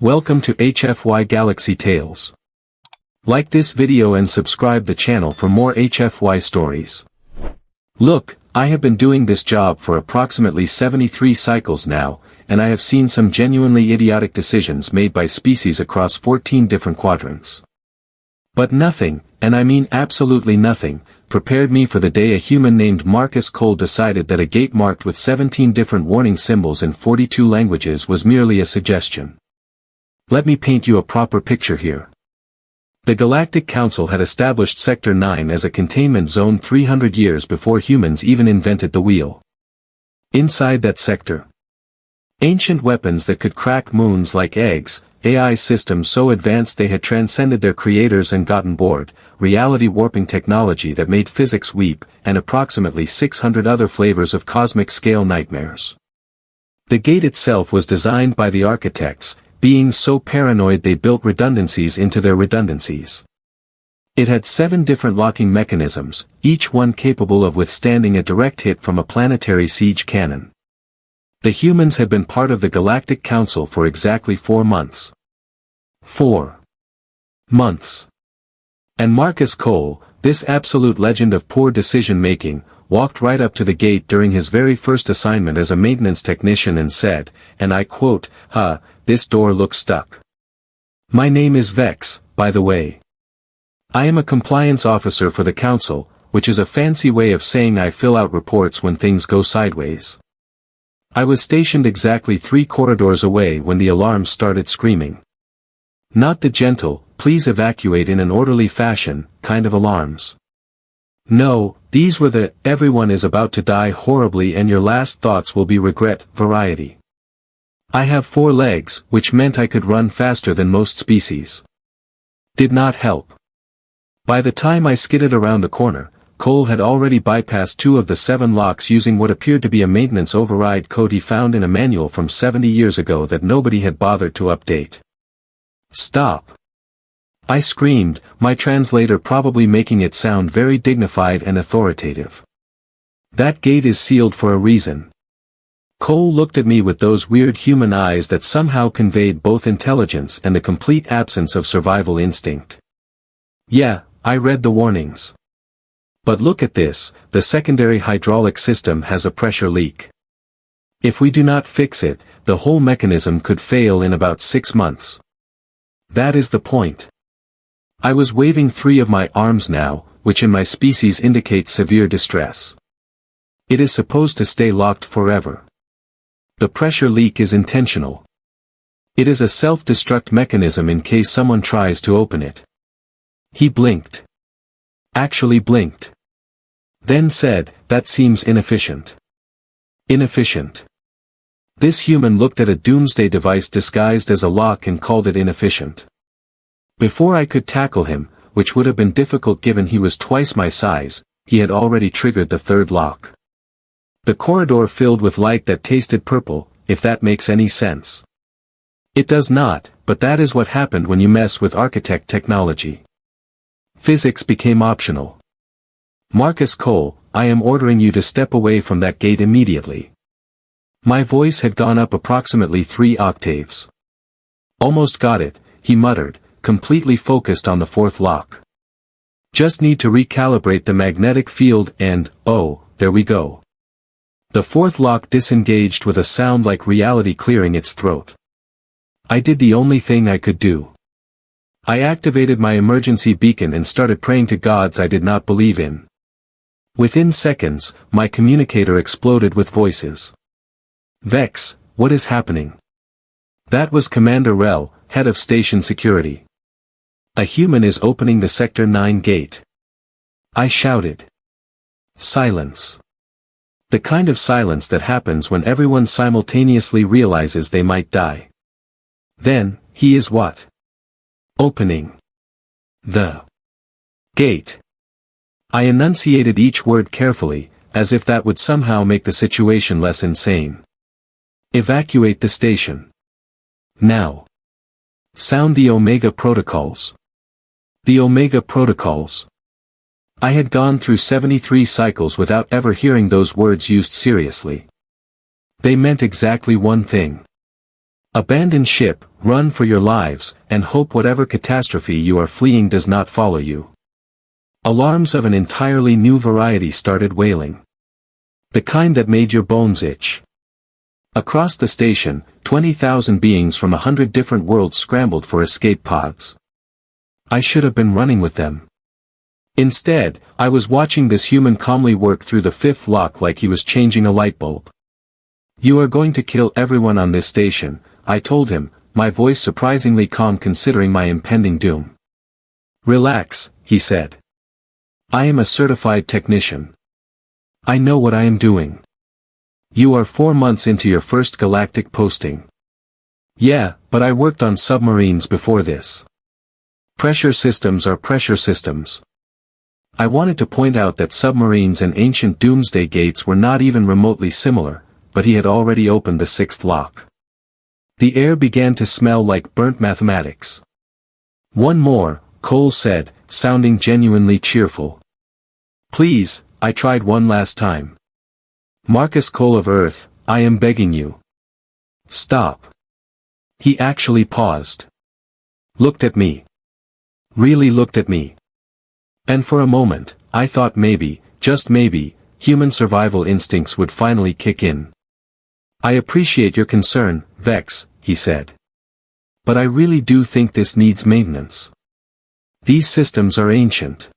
Welcome to HFY Galaxy Tales. Like this video and subscribe the channel for more HFY stories. Look, I have been doing this job for approximately 73 cycles now, and I have seen some genuinely idiotic decisions made by species across 14 different quadrants. But nothing, and I mean absolutely nothing, prepared me for the day a human named Marcus Cole decided that a gate marked with 17 different warning symbols in 42 languages was merely a suggestion. Let me paint you a proper picture here. The Galactic Council had established Sector 9 as a containment zone 300 years before humans even invented the wheel. Inside that sector, ancient weapons that could crack moons like eggs, AI systems so advanced they had transcended their creators and gotten bored, reality warping technology that made physics weep, and approximately 600 other flavors of cosmic-scale nightmares. The gate itself was designed by the architects, being so paranoid they built redundancies into their redundancies. It had 7 different locking mechanisms, each one capable of withstanding a direct hit from a planetary siege cannon. The humans had been part of the Galactic Council for exactly 4 months. 4 months. And Marcus Cole, this absolute legend of poor decision-making, walked right up to the gate during his very first assignment as a maintenance technician and said, and I quote, "This door looks stuck. My name is Vex, by the way. I am a compliance officer for the Council, which is a fancy way of saying I fill out reports when things go sideways. I was stationed exactly 3 corridors away when the alarm started screaming. Not the gentle, please evacuate in an orderly fashion, kind of alarms. No, these were the, everyone is about to die horribly and your last thoughts will be regret, variety. I have 4 legs, which meant I could run faster than most species. Did not help. By the time I skidded around the corner, Cole had already bypassed 2 of the 7 locks using what appeared to be a maintenance override code he found in a manual from 70 years ago that nobody had bothered to update. Stop! I screamed, my translator probably making it sound very dignified and authoritative. That gate is sealed for a reason. Cole looked at me with those weird human eyes that somehow conveyed both intelligence and the complete absence of survival instinct. Yeah, I read the warnings. But look at this, the secondary hydraulic system has a pressure leak. If we do not fix it, the whole mechanism could fail in about 6 months. That is the point. I was waving 3 of my arms now, which in my species indicates severe distress. It is supposed to stay locked forever. The pressure leak is intentional. It is a self-destruct mechanism in case someone tries to open it. He blinked. Actually blinked. Then said, that seems inefficient. Inefficient. This human looked at a doomsday device disguised as a lock and called it inefficient. Before I could tackle him, which would have been difficult given he was twice my size, he had already triggered the 3rd lock. The corridor filled with light that tasted purple, if that makes any sense. It does not, but that is what happened when you mess with architect technology. Physics became optional. Marcus Cole, I am ordering you to step away from that gate immediately. My voice had gone up approximately 3 octaves. Almost got it, he muttered, completely focused on the 4th lock. Just need to recalibrate the magnetic field and, oh, there we go. The 4th lock disengaged with a sound like reality clearing its throat. I did the only thing I could do. I activated my emergency beacon and started praying to gods I did not believe in. Within seconds, my communicator exploded with voices. Vex, what is happening? That was Commander Rel, head of station security. A human is opening the Sector 9 gate. I shouted. Silence. The kind of silence that happens when everyone simultaneously realizes they might die. Then, he is what? Opening the gate. I enunciated each word carefully, as if that would somehow make the situation less insane. Evacuate the station. Now. Sound the Omega protocols. The Omega protocols. I had gone through 73 cycles without ever hearing those words used seriously. They meant exactly one thing. Abandon ship, run for your lives, and hope whatever catastrophe you are fleeing does not follow you. Alarms of an entirely new variety started wailing. The kind that made your bones itch. Across the station, 20,000 beings from 100 different worlds scrambled for escape pods. I should have been running with them. Instead, I was watching this human calmly work through the fifth lock like he was changing a light bulb. "You are going to kill everyone on this station," I told him, my voice surprisingly calm considering my impending doom. "Relax," he said. "I am a certified technician. I know what I am doing." "You are 4 months into your first galactic posting." "Yeah, but I worked on submarines before this. Pressure systems are pressure systems." I wanted to point out that submarines and ancient doomsday gates were not even remotely similar, but he had already opened the sixth lock. The air began to smell like burnt mathematics. "One more," Cole said, sounding genuinely cheerful. "Please," I tried one last time. "Marcus Cole of Earth, I am begging you. Stop." He actually paused. Looked at me. Really looked at me. And for a moment, I thought maybe, just maybe, human survival instincts would finally kick in. "I appreciate your concern, Vex," he said. "But I really do think this needs maintenance. These systems are ancient.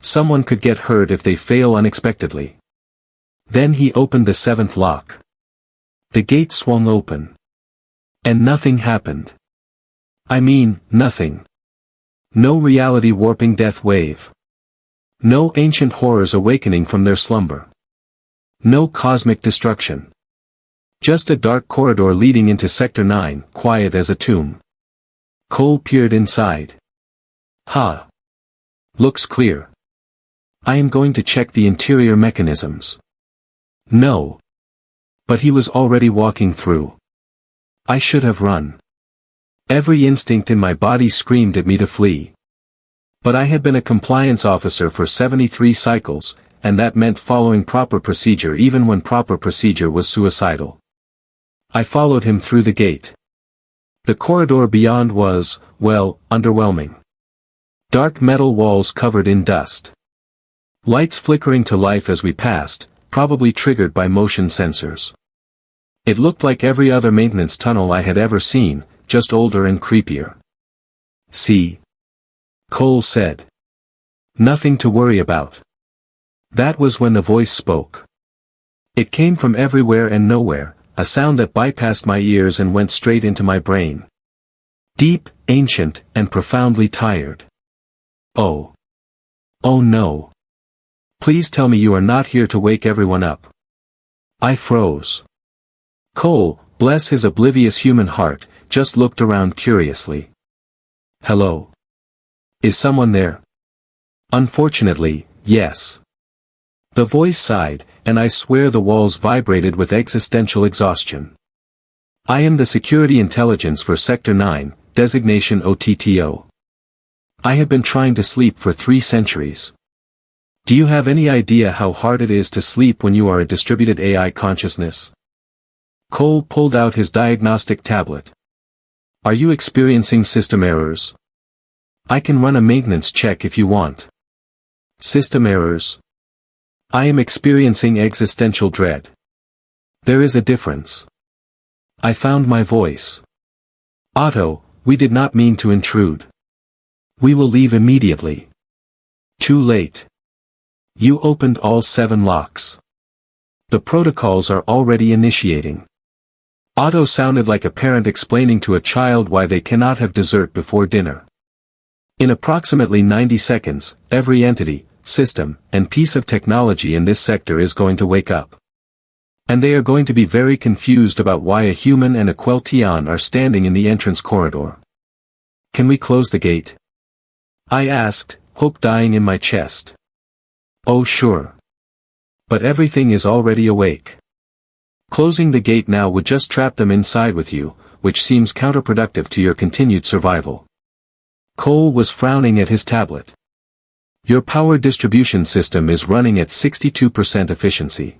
Someone could get hurt if they fail unexpectedly." Then he opened the seventh lock. The gate swung open. And nothing happened. I mean, nothing. No reality warping death wave. No ancient horrors awakening from their slumber. No cosmic destruction. Just a dark corridor leading into Sector 9, quiet as a tomb. Cole peered inside. "Ha. Looks clear. I am going to check the interior mechanisms." "No." But he was already walking through. I should have run. Every instinct in my body screamed at me to flee. But I had been a compliance officer for 73 cycles, and that meant following proper procedure even when proper procedure was suicidal. I followed him through the gate. The corridor beyond was, well, underwhelming. Dark metal walls covered in dust. Lights flickering to life as we passed, probably triggered by motion sensors. It looked like every other maintenance tunnel I had ever seen, just older and creepier. "See?" Cole said. "Nothing to worry about." That was when the voice spoke. It came from everywhere and nowhere, a sound that bypassed my ears and went straight into my brain. Deep, ancient, and profoundly tired. "Oh. Oh no. Please tell me you are not here to wake everyone up." I froze. Cole, bless his oblivious human heart, just looked around curiously. "Hello? Is someone there?" "Unfortunately, yes." The voice sighed, and I swear the walls vibrated with existential exhaustion. "I am the security intelligence for Sector 9, designation OTTO. I have been trying to sleep for 3 centuries. Do you have any idea how hard it is to sleep when you are a distributed AI consciousness?" Cole pulled out his diagnostic tablet. "Are you experiencing system errors? I can run a maintenance check if you want." "System errors? I am experiencing existential dread. There is a difference." I found my voice. "Otto, we did not mean to intrude. We will leave immediately." "Too late. You opened all 7 locks. The protocols are already initiating." Otto sounded like a parent explaining to a child why they cannot have dessert before dinner. In approximately 90 seconds, every entity, system, and piece of technology in this sector is going to wake up. And they are going to be very confused about why a human and a Queltian are standing in the entrance corridor. "Can we close the gate?" I asked, hope dying in my chest. "Oh sure. But everything is already awake. Closing the gate now would just trap them inside with you, which seems counterproductive to your continued survival." Cole was frowning at his tablet. "Your power distribution system is running at 62% efficiency.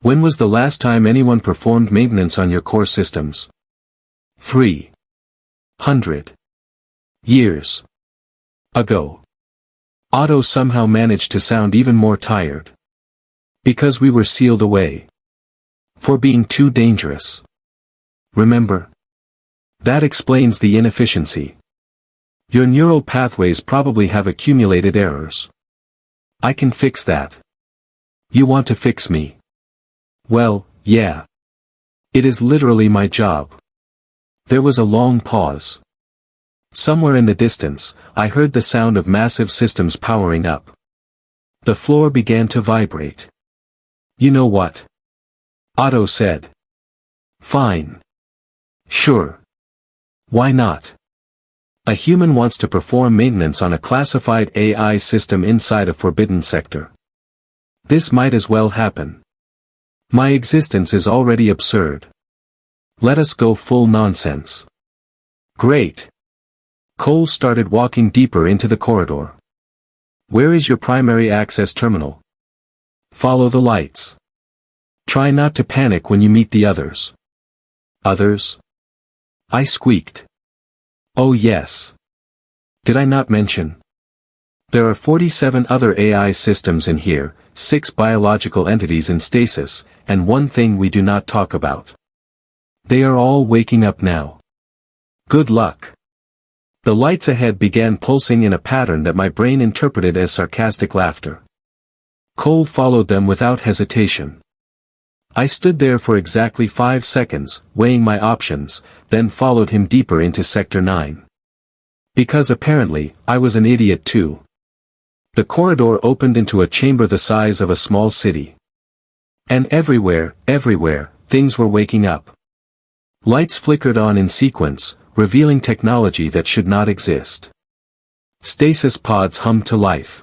When was the last time anyone performed maintenance on your core systems?" 300 years ago. Otto somehow managed to sound even more tired. Because we were sealed away. For being too dangerous. Remember? That explains the inefficiency. Your neural pathways probably have accumulated errors. I can fix that. You want to fix me? Well, yeah. It is literally my job. There was a long pause. Somewhere in the distance, I heard the sound of massive systems powering up. The floor began to vibrate. You know what? Otto said. Fine. Sure. Why not? A human wants to perform maintenance on a classified AI system inside a forbidden sector. This might as well happen. My existence is already absurd. Let us go full nonsense. Great. Cole started walking deeper into the corridor. Where is your primary access terminal? Follow the lights. Try not to panic when you meet the others. Others? I squeaked. Oh yes. Did I not mention? There are 47 other AI systems in here, 6 biological entities in stasis, and one thing we do not talk about. They are all waking up now. Good luck. The lights ahead began pulsing in a pattern that my brain interpreted as sarcastic laughter. Cole followed them without hesitation. I stood there for exactly 5 seconds, weighing my options, then followed him deeper into Sector 9. Because apparently, I was an idiot too. The corridor opened into a chamber the size of a small city. And everywhere, things were waking up. Lights flickered on in sequence, revealing technology that should not exist. Stasis pods hummed to life.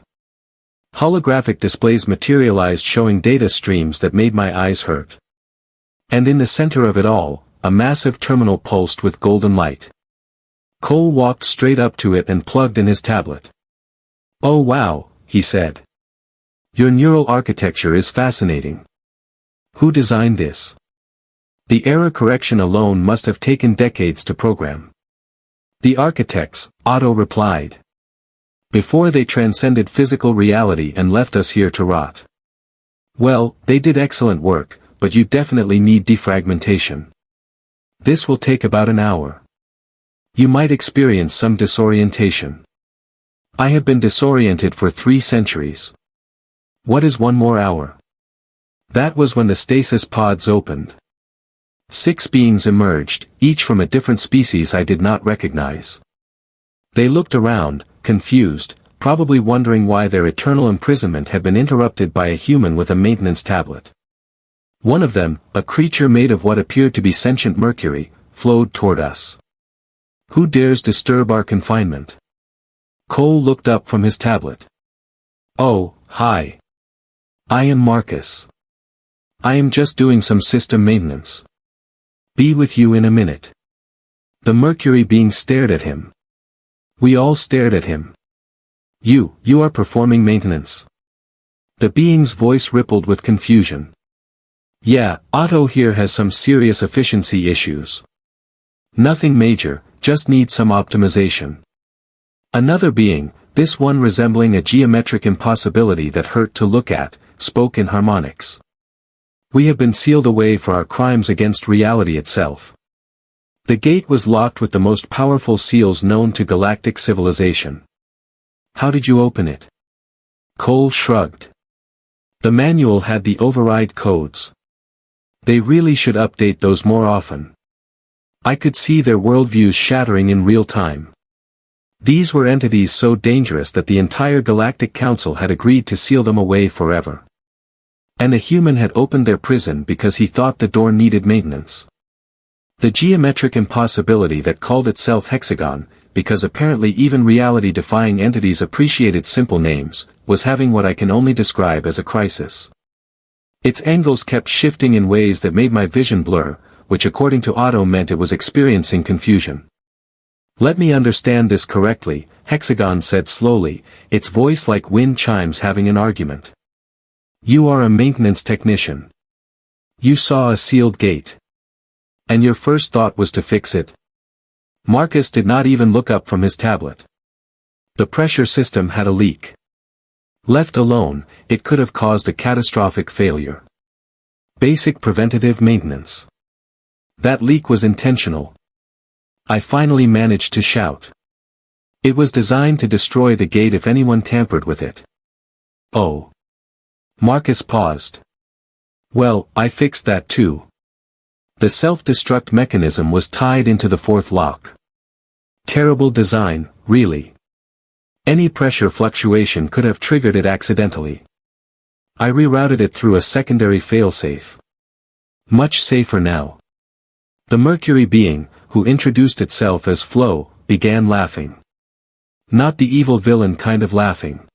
Holographic displays materialized showing data streams that made my eyes hurt. And in the center of it all, a massive terminal pulsed with golden light. Cole walked straight up to it and plugged in his tablet. Oh wow, he said. Your neural architecture is fascinating. Who designed this? The error correction alone must have taken decades to program. The architects, Otto replied. Before they transcended physical reality and left us here to rot. Well, they did excellent work, but you definitely need defragmentation. This will take about an hour. You might experience some disorientation. I have been disoriented for 3 centuries. What is 1 more hour? That was when the stasis pods opened. 6 beings emerged, each from a different species I did not recognize. They looked around, confused, probably wondering why their eternal imprisonment had been interrupted by a human with a maintenance tablet. One of them, a creature made of what appeared to be sentient mercury, flowed toward us. Who dares disturb our confinement? Cole looked up from his tablet. Oh, hi. I am Marcus. I am just doing some system maintenance. Be with you in a minute. The mercury being stared at him. We all stared at him. You are performing maintenance. The being's voice rippled with confusion. Yeah, Otto here has some serious efficiency issues. Nothing major, just needs some optimization. Another being, this one resembling a geometric impossibility that hurt to look at, spoke in harmonics. We have been sealed away for our crimes against reality itself. The gate was locked with the most powerful seals known to galactic civilization. How did you open it? Cole shrugged. The manual had the override codes. They really should update those more often. I could see their worldviews shattering in real time. These were entities so dangerous that the entire Galactic Council had agreed to seal them away forever. And a human had opened their prison because he thought the door needed maintenance. The geometric impossibility that called itself Hexagon, because apparently even reality-defying entities appreciated simple names, was having what I can only describe as a crisis. Its angles kept shifting in ways that made my vision blur, which according to Otto meant it was experiencing confusion. Let me understand this correctly, Hexagon said slowly, its voice like wind chimes having an argument. You are a maintenance technician. You saw a sealed gate. And your first thought was to fix it? Marcus did not even look up from his tablet. The pressure system had a leak. Left alone, it could have caused a catastrophic failure. Basic preventative maintenance. That leak was intentional. I finally managed to shout. It was designed to destroy the gate if anyone tampered with it. Oh. Marcus paused. Well, I fixed that too. The self-destruct mechanism was tied into the fourth lock. Terrible design, really. Any pressure fluctuation could have triggered it accidentally. I rerouted it through a secondary failsafe. Much safer now. The Mercury being, who introduced itself as Flo, began laughing. Not the evil villain kind of laughing.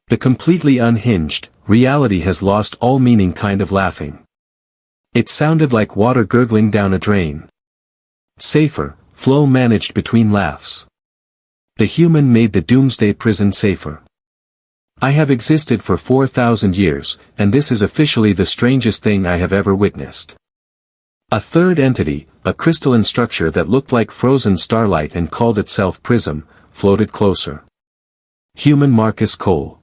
The completely unhinged, reality has lost all meaning kind of laughing. It sounded like water gurgling down a drain. Safer, Flo managed between laughs. The human made the doomsday prison safer. I have existed for 4,000 years, and this is officially the strangest thing I have ever witnessed. A third entity, a crystalline structure that looked like frozen starlight and called itself Prism, floated closer. Human Marcus Cole.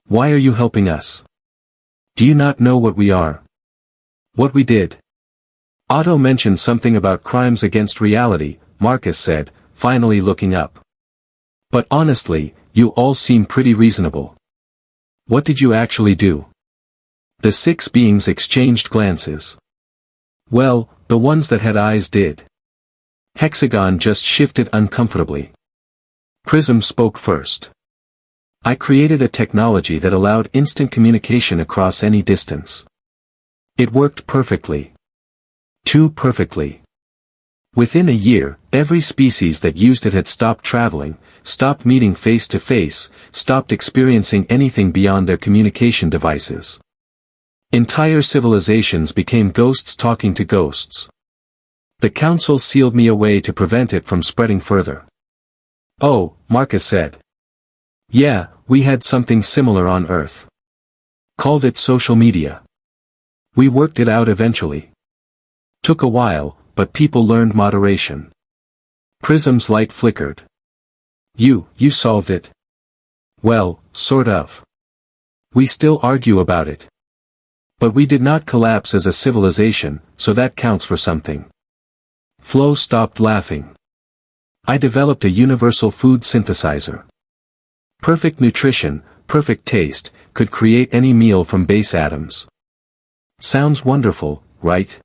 Why are you helping us? Do you not know what we are? What we did? Otto mentioned something about crimes against reality, Marcus said, finally looking up. But honestly, you all seem pretty reasonable. What did you actually do? The 6 beings exchanged glances. Well, the ones that had eyes did. Hexagon just shifted uncomfortably. Prism spoke first. I created a technology that allowed instant communication across any distance. It worked perfectly. Too perfectly. Within a year, every species that used it had stopped traveling, stopped meeting face to face, stopped experiencing anything beyond their communication devices. Entire civilizations became ghosts talking to ghosts. The council sealed me away to prevent it from spreading further. Oh, Marcus said. Yeah, we had something similar on Earth. Called it social media. We worked it out eventually. Took a while, but people learned moderation. Prism's light flickered. You solved it? Well, sort of. We still argue about it. But we did not collapse as a civilization, so that counts for something. Flo stopped laughing. I developed a universal food synthesizer. Perfect nutrition, perfect taste, could create any meal from base atoms. Sounds wonderful, right?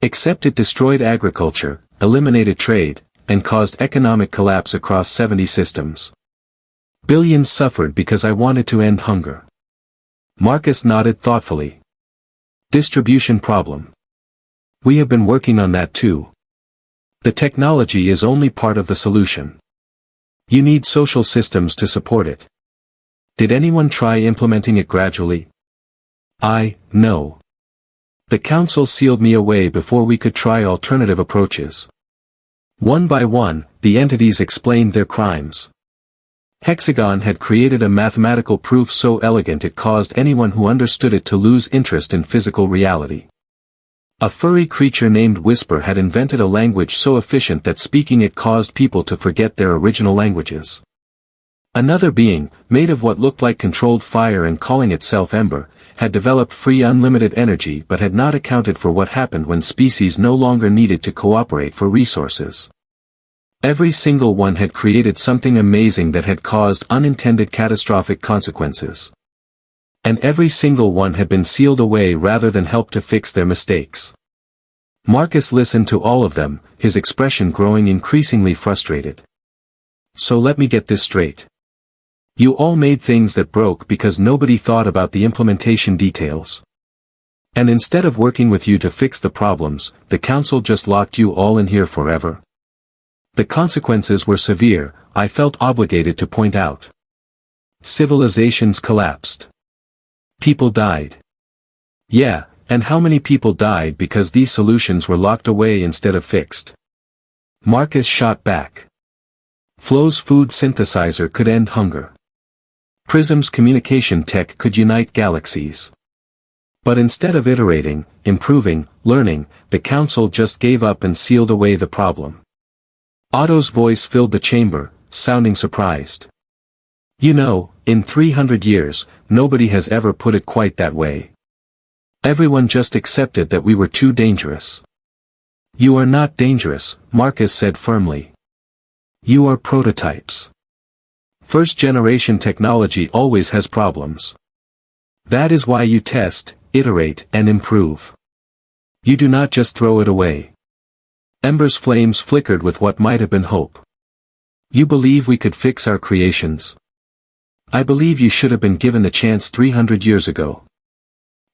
Except it destroyed agriculture, eliminated trade, and caused economic collapse across 70 systems. Billions suffered because I wanted to end hunger. Marcus nodded thoughtfully. Distribution problem. We have been working on that too. The technology is only part of the solution. You need social systems to support it. Did anyone try implementing it gradually? No. The council sealed me away before we could try alternative approaches. One by one, the entities explained their crimes. Hexagon had created a mathematical proof so elegant it caused anyone who understood it to lose interest in physical reality. A furry creature named Whisper had invented a language so efficient that speaking it caused people to forget their original languages. Another being, made of what looked like controlled fire and calling itself Ember, had developed free unlimited energy but had not accounted for what happened when species no longer needed to cooperate for resources. Every single one had created something amazing that had caused unintended catastrophic consequences. And every single one had been sealed away rather than help to fix their mistakes. Marcus listened to all of them, his expression growing increasingly frustrated. So let me get this straight. You all made things that broke because nobody thought about the implementation details. And instead of working with you to fix the problems, the council just locked you all in here forever. The consequences were severe, I felt obligated to point out. Civilizations collapsed. People died. Yeah, and how many people died because these solutions were locked away instead of fixed? Marcus shot back. Flo's food synthesizer could end hunger. Prism's communication tech could unite galaxies. But instead of iterating, improving, learning, the council just gave up and sealed away the problem. Otto's voice filled the chamber, sounding surprised. You know, in 300 years, nobody has ever put it quite that way. Everyone just accepted that we were too dangerous. You are not dangerous, Marcus said firmly. You are prototypes. First-generation technology always has problems. That is why you test, iterate, and improve. You do not just throw it away. Ember's flames flickered with what might have been hope. You believe we could fix our creations? I believe you should have been given the chance 300 years ago.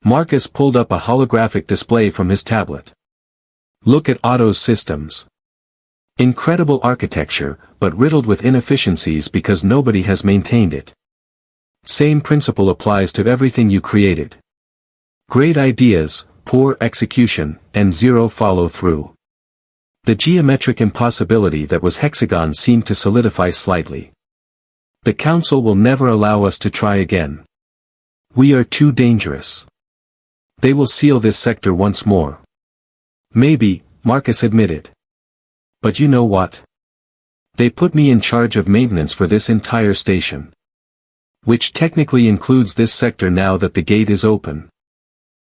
Marcus pulled up a holographic display from his tablet. Look at Otto's systems. Incredible architecture, but riddled with inefficiencies because nobody has maintained it. Same principle applies to everything you created. Great ideas, poor execution, and zero follow-through. The geometric impossibility that was Hexagon seemed to solidify slightly. The Council will never allow us to try again. We are too dangerous. They will seal this sector once more. Maybe, Marcus admitted. But you know what? They put me in charge of maintenance for this entire station. Which technically includes this sector now that the gate is open.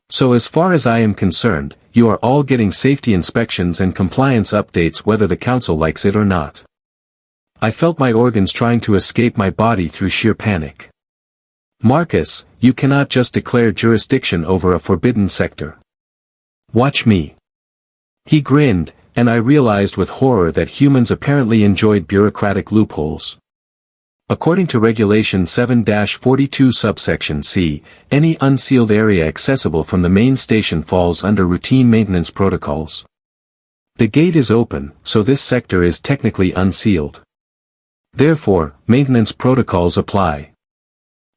So as far as I am concerned, you are all getting safety inspections and compliance updates whether the Council likes it or not. I felt my organs trying to escape my body through sheer panic. Marcus, you cannot just declare jurisdiction over a forbidden sector. Watch me. He grinned, and I realized with horror that humans apparently enjoyed bureaucratic loopholes. According to Regulation 7-42 subsection C, any unsealed area accessible from the main station falls under routine maintenance protocols. The gate is open, so this sector is technically unsealed. Therefore, maintenance protocols apply.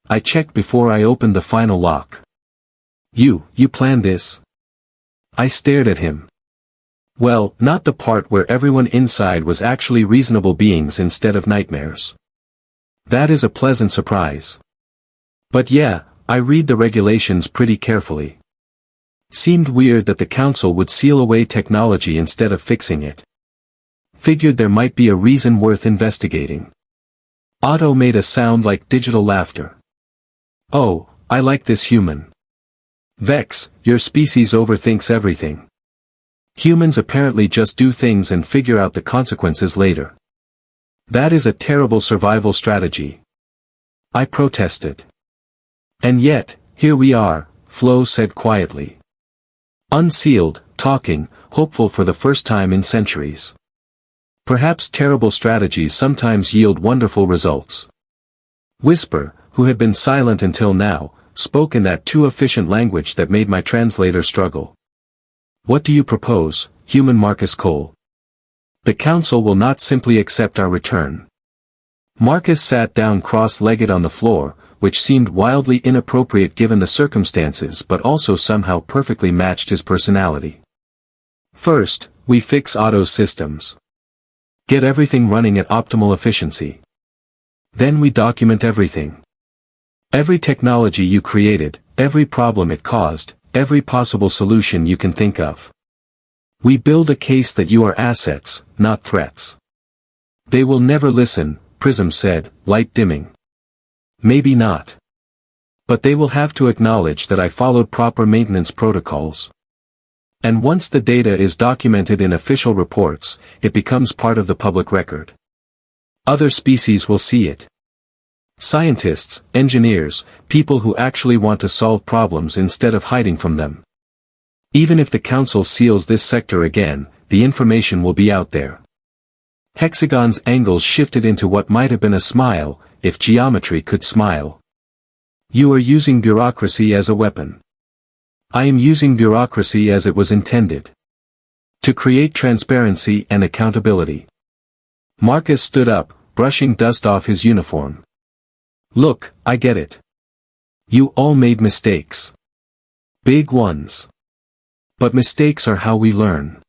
I checked before I opened the final lock. You planned this? I stared at him. Well, not the part where everyone inside was actually reasonable beings instead of nightmares. That is a pleasant surprise. But yeah, I read the regulations pretty carefully. Seemed weird that the Council would seal away technology instead of fixing it. Figured there might be a reason worth investigating. Otto made a sound like digital laughter. Oh, I like this human. Vex, your species overthinks everything. Humans apparently just do things and figure out the consequences later. That is a terrible survival strategy. I protested. And yet, here we are, Flo said quietly. Unsealed, talking, hopeful for the first time in centuries. Perhaps terrible strategies sometimes yield wonderful results. Whisper, who had been silent until now, spoke in that too efficient language that made my translator struggle. What do you propose, human Marcus Cole? The Council will not simply accept our return. Marcus sat down cross-legged on the floor, which seemed wildly inappropriate given the circumstances but also somehow perfectly matched his personality. First, we fix Otto's systems. Get everything running at optimal efficiency. Then we document everything. Every technology you created, every problem it caused, every possible solution you can think of. We build a case that you are assets, not threats. They will never listen, Prism said, light dimming. Maybe not. But they will have to acknowledge that I followed proper maintenance protocols. And once the data is documented in official reports, it becomes part of the public record. Other species will see it. Scientists, engineers, people who actually want to solve problems instead of hiding from them. Even if the Council seals this sector again, the information will be out there. Hexagon's angles shifted into what might have been a smile, if geometry could smile. You are using bureaucracy as a weapon. I am using bureaucracy as it was intended. To create transparency and accountability. Marcus stood up, brushing dust off his uniform. Look, I get it. You all made mistakes. Big ones. But mistakes are how we learn.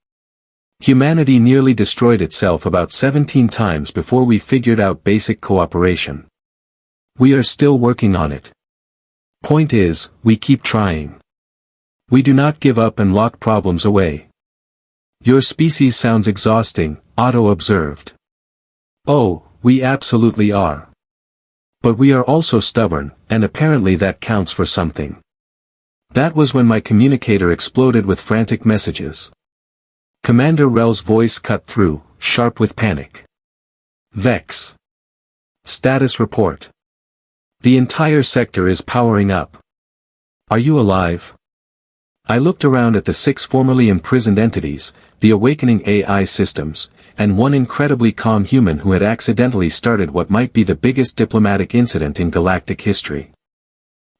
Humanity nearly destroyed itself about 17 times before we figured out basic cooperation. We are still working on it. Point is, we keep trying. We do not give up and lock problems away. Your species sounds exhausting, Otto observed. Oh, we absolutely are. But we are also stubborn, and apparently that counts for something. That was when my communicator exploded with frantic messages. Commander Rel's voice cut through, sharp with panic. Vex. Status report. The entire sector is powering up. Are you alive? I looked around at the 6 formerly imprisoned entities, the awakening AI systems, and one incredibly calm human who had accidentally started what might be the biggest diplomatic incident in galactic history.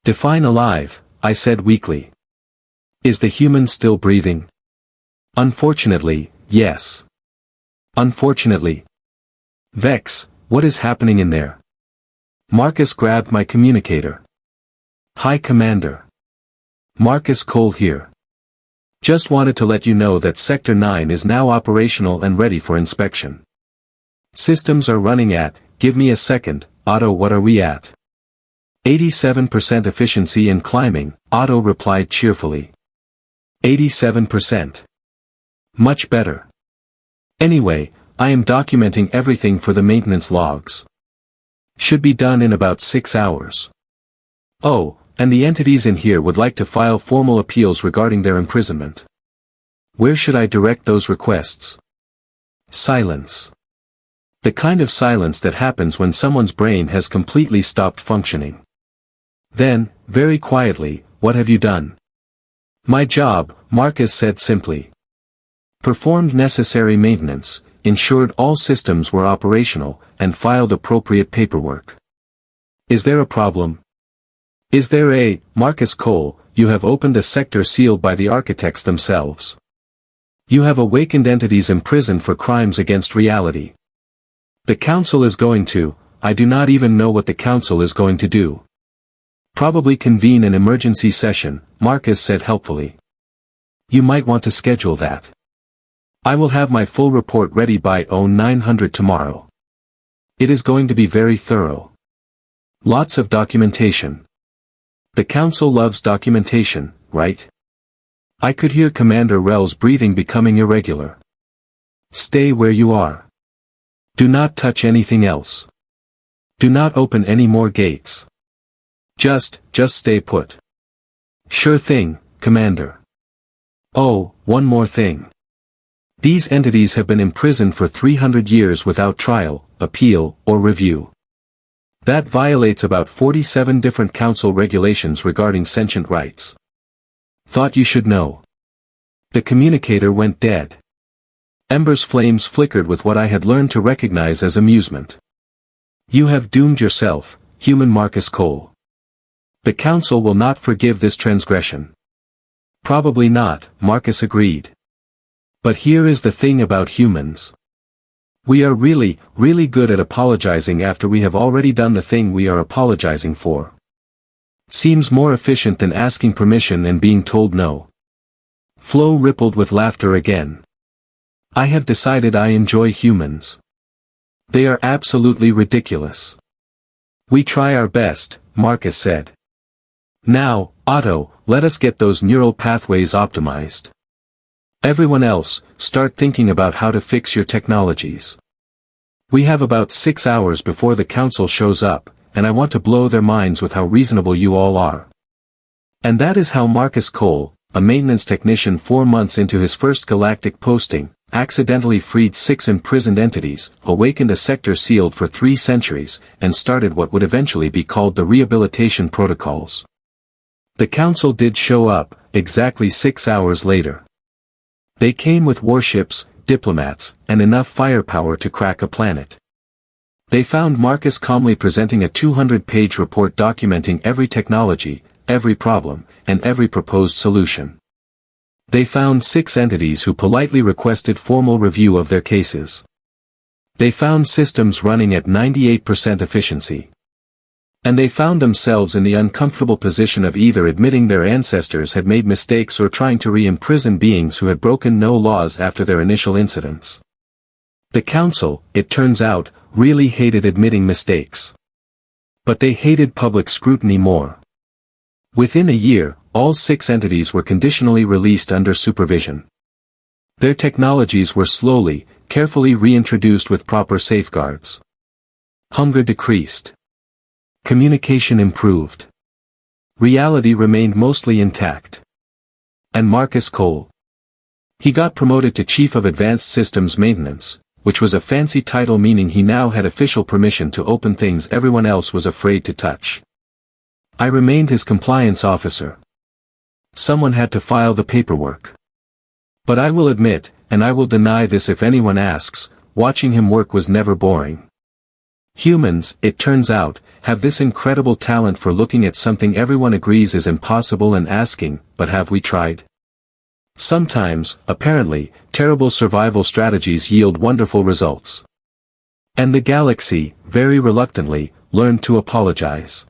Define alive, I said weakly. Is the human still breathing? Unfortunately, yes. Unfortunately. Vex, what is happening in there? Marcus grabbed my communicator. Hi Commander. Marcus Cole here. Just wanted to let you know that Sector 9 is now operational and ready for inspection. Systems are running at, give me a second, Otto, what are we at? 87% efficiency in climbing, Otto replied cheerfully. 87%. Much better. Anyway, I am documenting everything for the maintenance logs. Should be done in about 6 hours. Oh, and the entities in here would like to file formal appeals regarding their imprisonment. Where should I direct those requests? Silence. The kind of silence that happens when someone's brain has completely stopped functioning. Then, very quietly, what have you done? My job, Marcus said simply. Performed necessary maintenance, ensured all systems were operational, and filed appropriate paperwork. Is there a problem? Is there a, Marcus Cole, you have opened a sector sealed by the architects themselves. You have awakened entities imprisoned for crimes against reality. The Council is going to, I do not even know what the Council is going to do. Probably convene an emergency session, Marcus said helpfully. You might want to schedule that. I will have my full report ready by 0900 tomorrow. It is going to be very thorough. Lots of documentation. The Council loves documentation, right? I could hear Commander Rel's breathing becoming irregular. Stay where you are. Do not touch anything else. Do not open any more gates. Just stay put. Sure thing, Commander. Oh, one more thing. These entities have been imprisoned for 300 years without trial, appeal, or review. That violates about 47 different Council regulations regarding sentient rights. Thought you should know. The communicator went dead. Ember's flames flickered with what I had learned to recognize as amusement. You have doomed yourself, human Marcus Cole. The Council will not forgive this transgression. Probably not, Marcus agreed. But here is the thing about humans. We are really good at apologizing after we have already done the thing we are apologizing for. Seems more efficient than asking permission and being told no. Flo rippled with laughter again. I have decided I enjoy humans. They are absolutely ridiculous. We try our best, Marcus said. Now, Otto, let us get those neural pathways optimized. Everyone else, start thinking about how to fix your technologies. We have about 6 hours before the Council shows up, and I want to blow their minds with how reasonable you all are. And that is how Marcus Cole, a maintenance technician 4 months into his first galactic posting, accidentally freed 6 imprisoned entities, awakened a sector sealed for 3 centuries, and started what would eventually be called the Rehabilitation Protocols. The Council did show up, exactly 6 hours later. They came with warships, diplomats, and enough firepower to crack a planet. They found Marcus calmly presenting a 200-page report documenting every technology, every problem, and every proposed solution. They found 6 entities who politely requested formal review of their cases. They found systems running at 98% efficiency. And they found themselves in the uncomfortable position of either admitting their ancestors had made mistakes or trying to re-imprison beings who had broken no laws after their initial incidents. The Council, it turns out, really hated admitting mistakes. But they hated public scrutiny more. Within a year, all 6 entities were conditionally released under supervision. Their technologies were slowly, carefully reintroduced with proper safeguards. Hunger decreased. Communication improved. Reality remained mostly intact. And Marcus Cole. He got promoted to Chief of Advanced Systems Maintenance, which was a fancy title meaning he now had official permission to open things everyone else was afraid to touch. I remained his compliance officer. Someone had to file the paperwork. But I will admit, and I will deny this if anyone asks, watching him work was never boring. Humans, it turns out, have this incredible talent for looking at something everyone agrees is impossible and asking, but have we tried? Sometimes, apparently, terrible survival strategies yield wonderful results. And the galaxy, very reluctantly, learned to apologize.